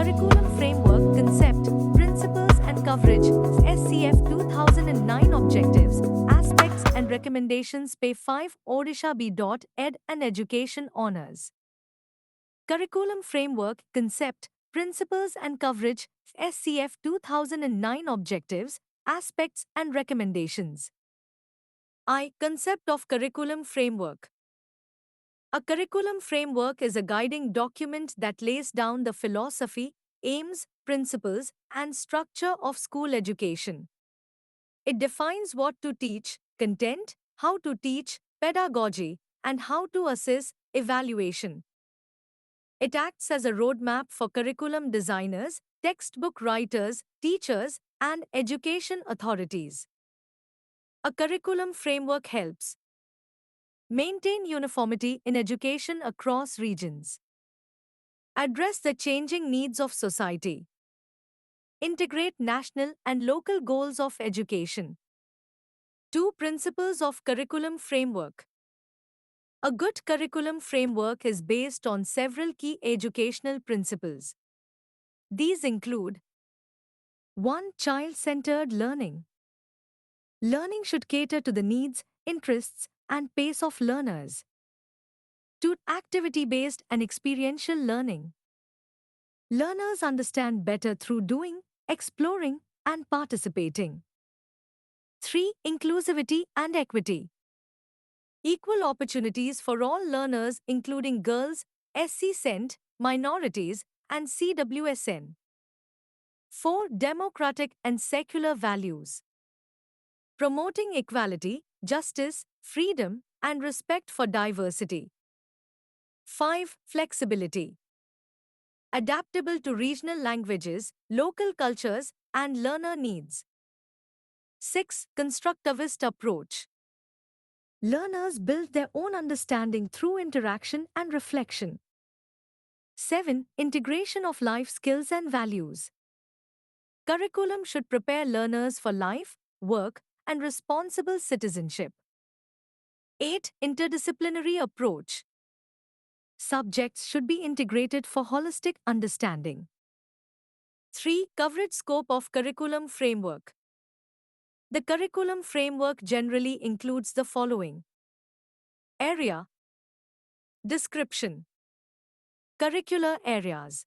Curriculum Framework Concept, Principles and Coverage, SCF 2009 Objectives, Aspects and Recommendations Pay 5 Odisha B.Ed and Education Honours. Curriculum Framework Concept, Principles and Coverage, SCF 2009 Objectives, Aspects and Recommendations. Concept of Curriculum Framework. A curriculum framework is a guiding document that lays down the philosophy, aims, principles, and structure of school education. It defines what to teach, content, how to teach, pedagogy, and how to assess evaluation. It acts as a roadmap for curriculum designers, textbook writers, teachers, and education authorities. A curriculum framework helps maintain uniformity in education across regions, address the changing needs of society, integrate national and local goals of education. 2 Principles of Curriculum Framework. A good curriculum framework is based on several key educational principles. These include 1. Child-centered learning. Learning should cater to the needs, interests, and pace of learners. 2. Activity-based and experiential learning. Learners understand better through doing, exploring, and participating. 3. Inclusivity and equity. Equal opportunities for all learners, including girls, SC Cent, minorities, and CWSN. 4. Democratic and secular values. Promoting equality, justice, freedom, and respect for diversity. 5. Flexibility. Adaptable to regional languages, local cultures, and learner needs. 6. Constructivist approach. Learners build their own understanding through interaction and reflection. 7. Integration of life skills and values. Curriculum should prepare learners for life, work, and responsible citizenship. 8. Interdisciplinary approach. Subjects should be integrated for holistic understanding. 3. Coverage scope of curriculum framework. The curriculum framework generally includes the following: area, description, curricular areas,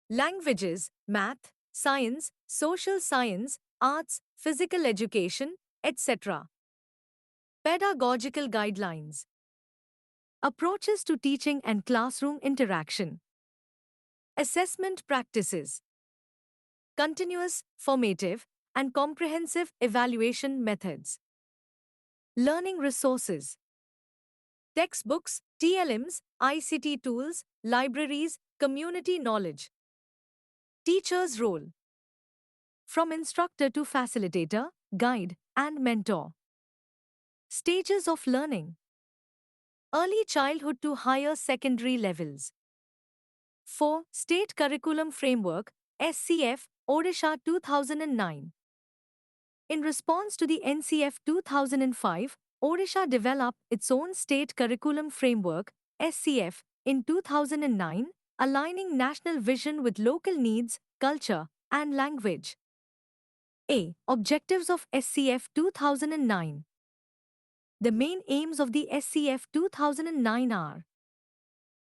languages, math, science, social science, arts, physical education, etc. Pedagogical guidelines, approaches to teaching and classroom interaction, assessment practices, continuous, formative, and comprehensive evaluation methods, learning resources, textbooks, TLMs, ICT tools, libraries, community knowledge. Teacher's role. From instructor to facilitator, guide, and mentor. Stages of learning. Early childhood to higher secondary levels. 4. State Curriculum Framework, SCF, Odisha 2009. In response to the NCF 2005, Odisha developed its own State Curriculum Framework, SCF, in 2009, aligning national vision with local needs, culture, and language. Objectives of SCF 2009. The main aims of the SCF 2009 are: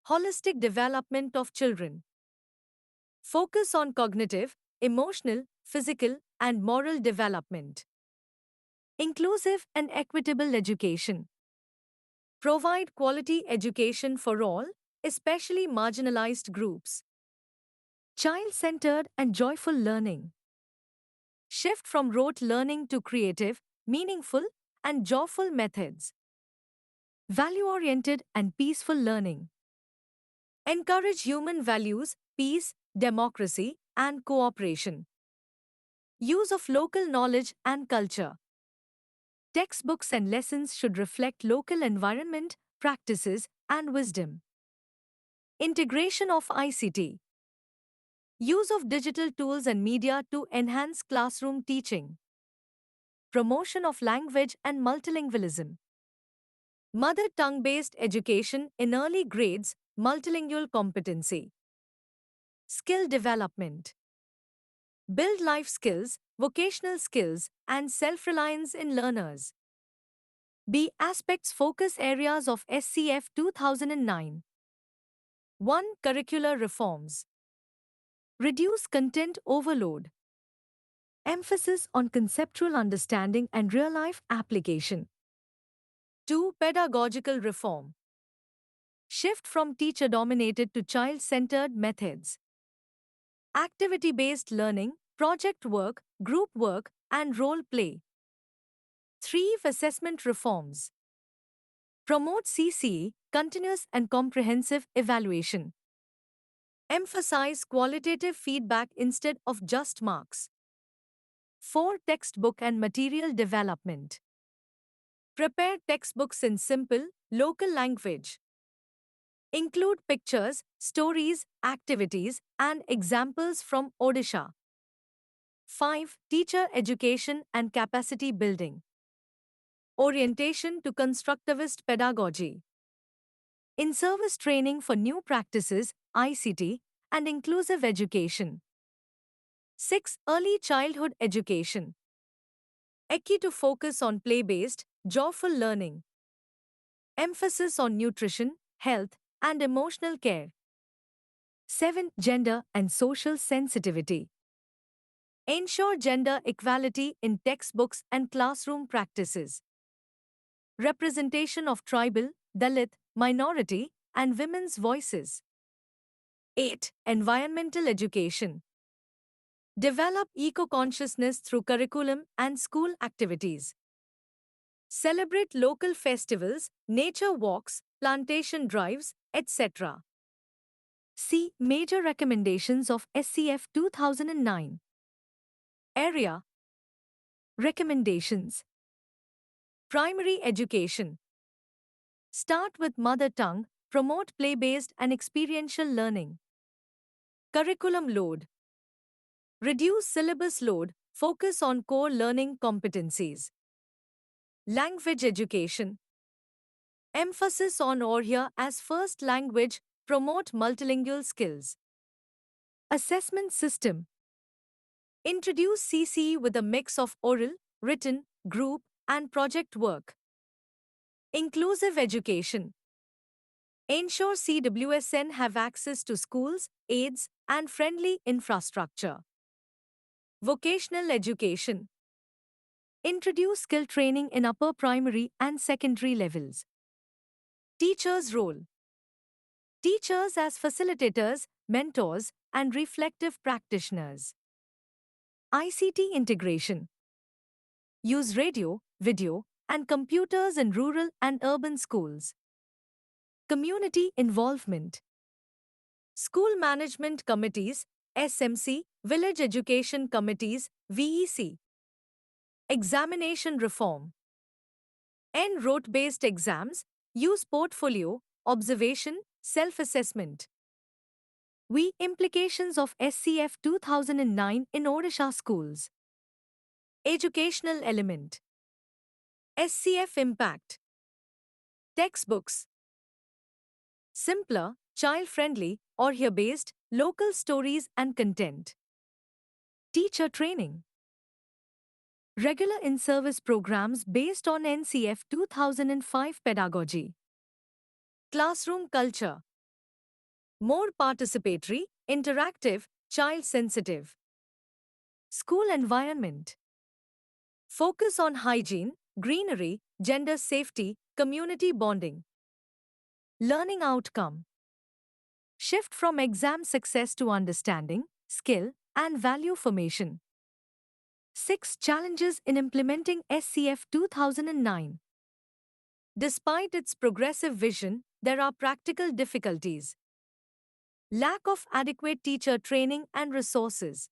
holistic development of children, focus on cognitive, emotional, physical, and moral development, inclusive and equitable education, provide quality education for all, especially marginalized groups, child-centered and joyful learning, shift from rote learning to creative, meaningful, and joyful methods, value-oriented and peaceful learning, encourage human values, peace, democracy, and cooperation, use of local knowledge and culture. Textbooks and lessons should reflect local environment, practices, and wisdom. Integration of ICT. Use of digital tools and media to enhance classroom teaching. Promotion of language and multilingualism. Mother tongue-based education in early grades, multilingual competency. Skill development. Build life skills, vocational skills, and self-reliance in learners. B. Aspects focus areas of SCF 2009. 1. Curricular reforms. Reduce content overload. Emphasis on conceptual understanding and real-life application. 2. Pedagogical reform. Shift from teacher-dominated to child-centered methods. Activity-based learning, project work, group work, and role play. 3. Assessment reforms. Promote CCE, continuous and comprehensive evaluation. Emphasize qualitative feedback instead of just marks. 4. Textbook and material development. Prepare textbooks in simple, local language. Include pictures, stories, activities, and examples from Odisha. 5. Teacher education and capacity building. Orientation to constructivist pedagogy. In-service training for new practices, ICT, and inclusive education. 6. Early childhood education. ECI to focus on play-based, joyful learning. Emphasis on nutrition, health, and emotional care. 7. Gender and social sensitivity. Ensure gender equality in textbooks and classroom practices. Representation of tribal, Dalit, minority, and women's voices. 8. Environmental education. Develop eco-consciousness through curriculum and school activities. Celebrate local festivals, nature walks, plantation drives, etc. See major recommendations of SCF 2009. Area. Recommendations. Primary education. Start with mother tongue, promote play-based and experiential learning. Curriculum load. Reduce syllabus load, focus on core learning competencies. Language education. Emphasis on Oriya as first language, promote multilingual skills. Assessment system. Introduce CCE with a mix of oral, written, group, and project work. Inclusive education. Ensure CWSN have access to schools, aids, and friendly infrastructure. Vocational education. Introduce skill training in upper primary and secondary levels. Teachers' role. Teachers as facilitators, mentors, and reflective practitioners. ICT integration. Use radio, video, and computers in rural and urban schools. Community involvement. School management committees, SMC, village education committees, VEC. Examination reform. End rote-based exams, use portfolio, observation, self-assessment. Implications of SCF 2009 in Odisha schools. Educational element. SCF impact. Textbooks. Simpler, child-friendly, Oriya-based, local stories and content. Teacher training. Regular in-service programs based on NCF 2005 pedagogy. Classroom culture. More participatory, interactive, child-sensitive. School environment. Focus on hygiene, greenery, gender safety, community bonding. Learning outcome. Shift from exam success to understanding, skill, and value formation. 6 challenges in implementing SCF 2009. Despite its progressive vision, there are practical difficulties. Lack of adequate teacher training and resources.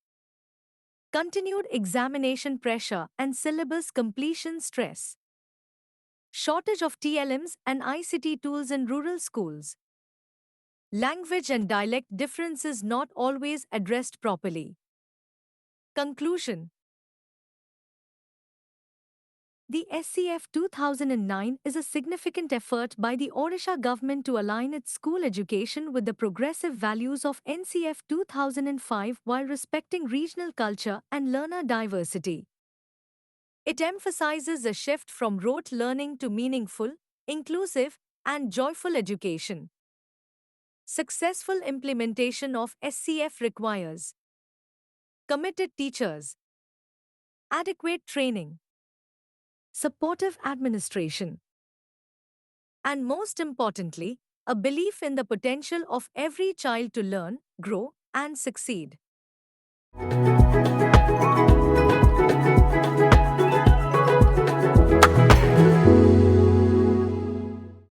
Continued examination pressure and syllabus completion stress. Shortage of TLMs and ICT tools in rural schools. Language and dialect differences not always addressed properly. Conclusion. The SCF 2009 is a significant effort by the Odisha government to align its school education with the progressive values of NCF 2005 while respecting regional culture and learner diversity. It emphasizes a shift from rote learning to meaningful, inclusive, and joyful education. Successful implementation of SCF requires committed teachers, adequate training, supportive administration, and most importantly, a belief in the potential of every child to learn, grow, and succeed.